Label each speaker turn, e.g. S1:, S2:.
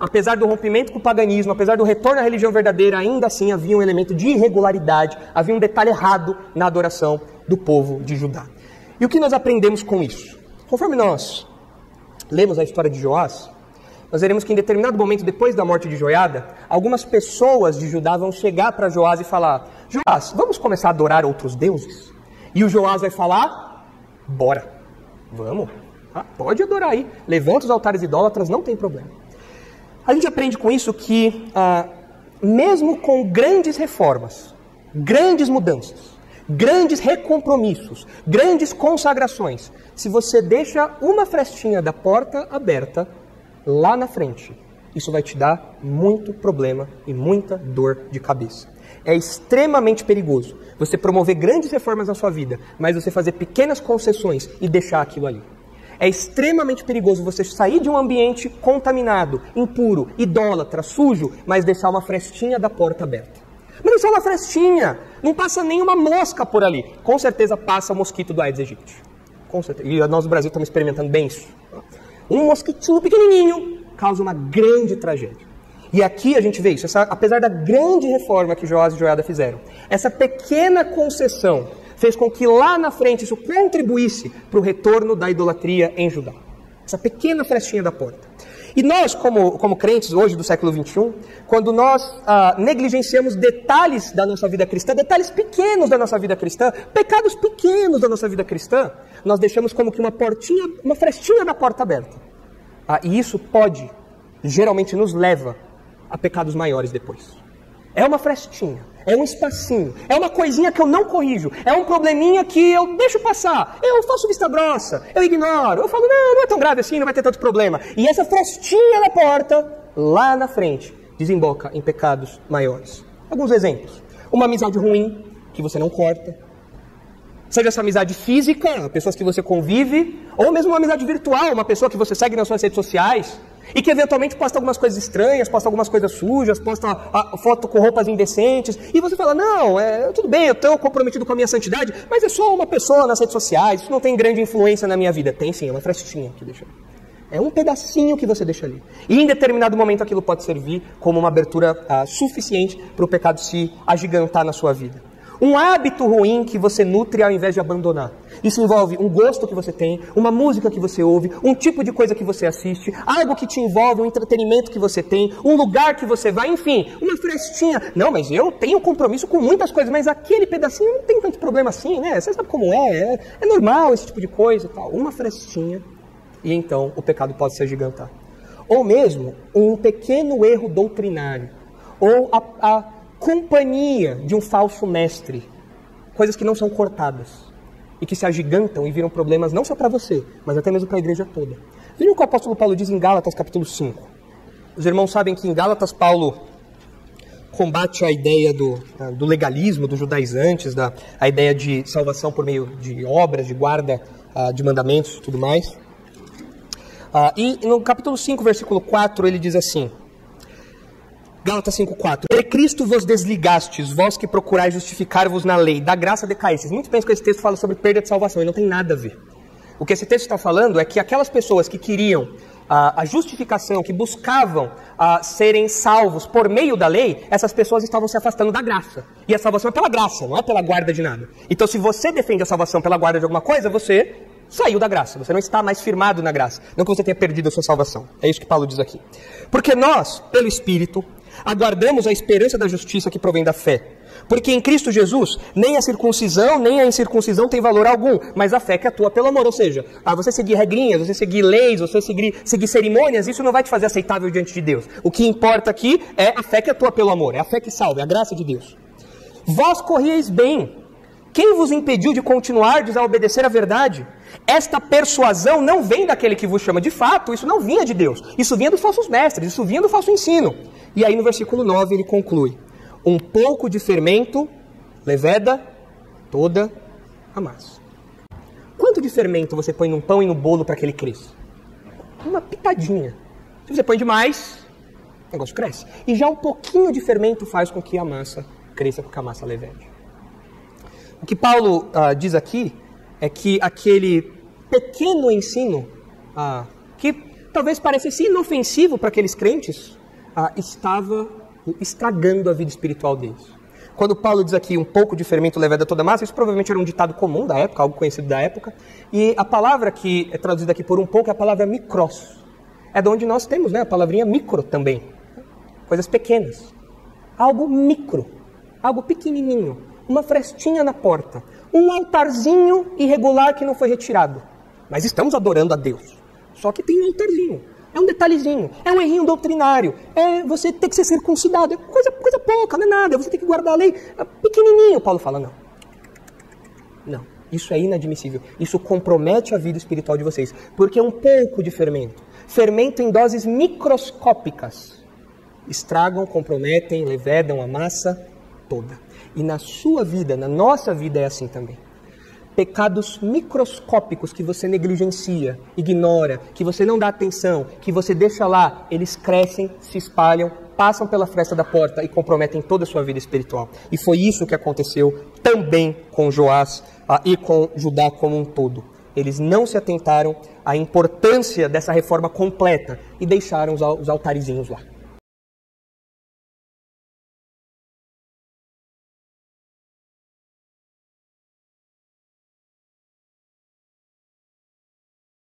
S1: apesar do rompimento com o paganismo, apesar do retorno à religião verdadeira, ainda assim havia um elemento de irregularidade, havia um detalhe errado na adoração do povo de Judá. E o que nós aprendemos com isso? Conforme nós lemos a história de Joás, nós veremos que em determinado momento, depois da morte de Joiada, algumas pessoas de Judá vão chegar para Joás e falar: Joás, vamos começar a adorar outros deuses? E o Joás vai falar: bora, vamos, pode adorar aí, levanta os altares idólatras, não tem problema. A gente aprende com isso que, mesmo com grandes reformas, grandes mudanças, grandes recompromissos, grandes consagrações, se você deixa uma frestinha da porta aberta, lá na frente, isso vai te dar muito problema e muita dor de cabeça. É extremamente perigoso você promover grandes reformas na sua vida, mas você fazer pequenas concessões e deixar aquilo ali. É extremamente perigoso você sair de um ambiente contaminado, impuro, idólatra, sujo, mas deixar uma frestinha da porta aberta. Mas não é só uma frestinha, não passa nenhuma mosca por ali. Com certeza passa o mosquito do Aedes aegypti. Com certeza. E nós no Brasil estamos experimentando bem isso. Um mosquitinho pequenininho causa uma grande tragédia. E aqui a gente vê isso, apesar da grande reforma que Joás e Joiada fizeram, essa pequena concessão fez com que lá na frente isso contribuísse para o retorno da idolatria em Judá. Essa pequena frestinha da porta. E nós, como crentes hoje do século XXI, quando nós negligenciamos detalhes da nossa vida cristã, detalhes pequenos da nossa vida cristã, pecados pequenos da nossa vida cristã, nós deixamos como que uma portinha, uma frestinha da porta aberta. E isso geralmente nos leva a pecados maiores depois. É uma frestinha, é um espacinho, é uma coisinha que eu não corrijo, é um probleminha que eu deixo passar, eu faço vista grossa, eu ignoro, eu falo, não é tão grave assim, não vai ter tanto problema. E essa frestinha da porta, lá na frente, desemboca em pecados maiores. Alguns exemplos. Uma amizade ruim, que você não corta, seja essa amizade física, pessoas que você convive, ou mesmo uma amizade virtual, uma pessoa que você segue nas suas redes sociais, e que eventualmente posta algumas coisas estranhas, posta algumas coisas sujas, posta foto com roupas indecentes, e você fala, não, tudo bem, eu estou comprometido com a minha santidade, mas é só uma pessoa nas redes sociais, isso não tem grande influência na minha vida. Tem sim, é uma frestinha que deixa ali. É um pedacinho que você deixa ali. E em determinado momento aquilo pode servir como uma abertura suficiente para o pecado se agigantar na sua vida. Um hábito ruim que você nutre ao invés de abandonar. Isso envolve um gosto que você tem, uma música que você ouve, um tipo de coisa que você assiste, algo que te envolve, um entretenimento que você tem, um lugar que você vai, enfim, uma frestinha. Não, mas eu tenho compromisso com muitas coisas, mas aquele pedacinho não tem tanto problema assim, né? Você sabe como é normal esse tipo de coisa e tal. Uma frestinha e então o pecado pode se agigantar. Ou mesmo um pequeno erro doutrinário, ou a companhia de um falso mestre, coisas que não são cortadas e que se agigantam e viram problemas não só para você, mas até mesmo para a igreja toda. Vejam o que o apóstolo Paulo diz em Gálatas capítulo 5. Os irmãos sabem que em Gálatas Paulo combate a ideia do legalismo dos judaizantes, a ideia de salvação por meio de obras, de guarda de mandamentos e tudo mais. E no capítulo 5, versículo 4, ele diz assim, Gálatas 5,4. De Cristo vos desligastes, vós que procurais justificar-vos na lei, da graça decaístes. Muitos pensam que esse texto fala sobre perda de salvação, e não tem nada a ver. O que esse texto está falando é que aquelas pessoas que queriam a justificação, que buscavam serem salvos por meio da lei, essas pessoas estavam se afastando da graça. E a salvação é pela graça, não é pela guarda de nada. Então se você defende a salvação pela guarda de alguma coisa, você saiu da graça, você não está mais firmado na graça. Não que você tenha perdido a sua salvação. É isso que Paulo diz aqui. Porque nós, pelo Espírito, aguardamos a esperança da justiça que provém da fé. Porque em Cristo Jesus, nem a circuncisão, nem a incircuncisão tem valor algum, mas a fé que atua pelo amor. Ou seja, você seguir regrinhas, você seguir leis, você seguir cerimônias, isso não vai te fazer aceitável diante de Deus. O que importa aqui é a fé que atua pelo amor, é a fé que salva, é a graça de Deus. Vós corrieis bem. Quem vos impediu de continuardes a obedecer à verdade? Esta persuasão não vem daquele que vos chama. De fato, isso não vinha de Deus. Isso vinha dos falsos mestres, isso vinha do falso ensino. E aí no versículo 9 ele conclui. Um pouco de fermento leveda toda a massa. Quanto de fermento você põe num pão e no bolo para que ele cresça? Uma pitadinha. Se você põe demais, o negócio cresce. E já um pouquinho de fermento faz com que a massa cresça, com que a massa levede. O que Paulo diz aqui é que aquele pequeno ensino, que talvez parecesse inofensivo para aqueles crentes, estava estragando a vida espiritual deles. Quando Paulo diz aqui um pouco de fermento leveda toda massa, isso provavelmente era um ditado comum da época, algo conhecido da época. E a palavra que é traduzida aqui por um pouco é a palavra mikros. É de onde nós temos, né, a palavrinha micro também. Coisas pequenas. Algo micro, algo pequenininho. Uma frestinha na porta. Um altarzinho irregular que não foi retirado. Mas estamos adorando a Deus. Só que tem um altarzinho. É um detalhezinho, é um errinho doutrinário, é você ter que ser circuncidado, é coisa pouca, não é nada, você tem que guardar a lei, é pequenininho. Paulo fala, não, isso é inadmissível, isso compromete a vida espiritual de vocês, porque um pouco de fermento em doses microscópicas, estragam, comprometem, levedam a massa toda. E na sua vida, na nossa vida é assim também. Pecados microscópicos que você negligencia, ignora, que você não dá atenção, que você deixa lá, eles crescem, se espalham, passam pela fresta da porta e comprometem toda a sua vida espiritual. E foi isso que aconteceu também com Joás e com Judá como um todo. Eles não se atentaram à importância dessa reforma completa e deixaram os altarizinhos lá.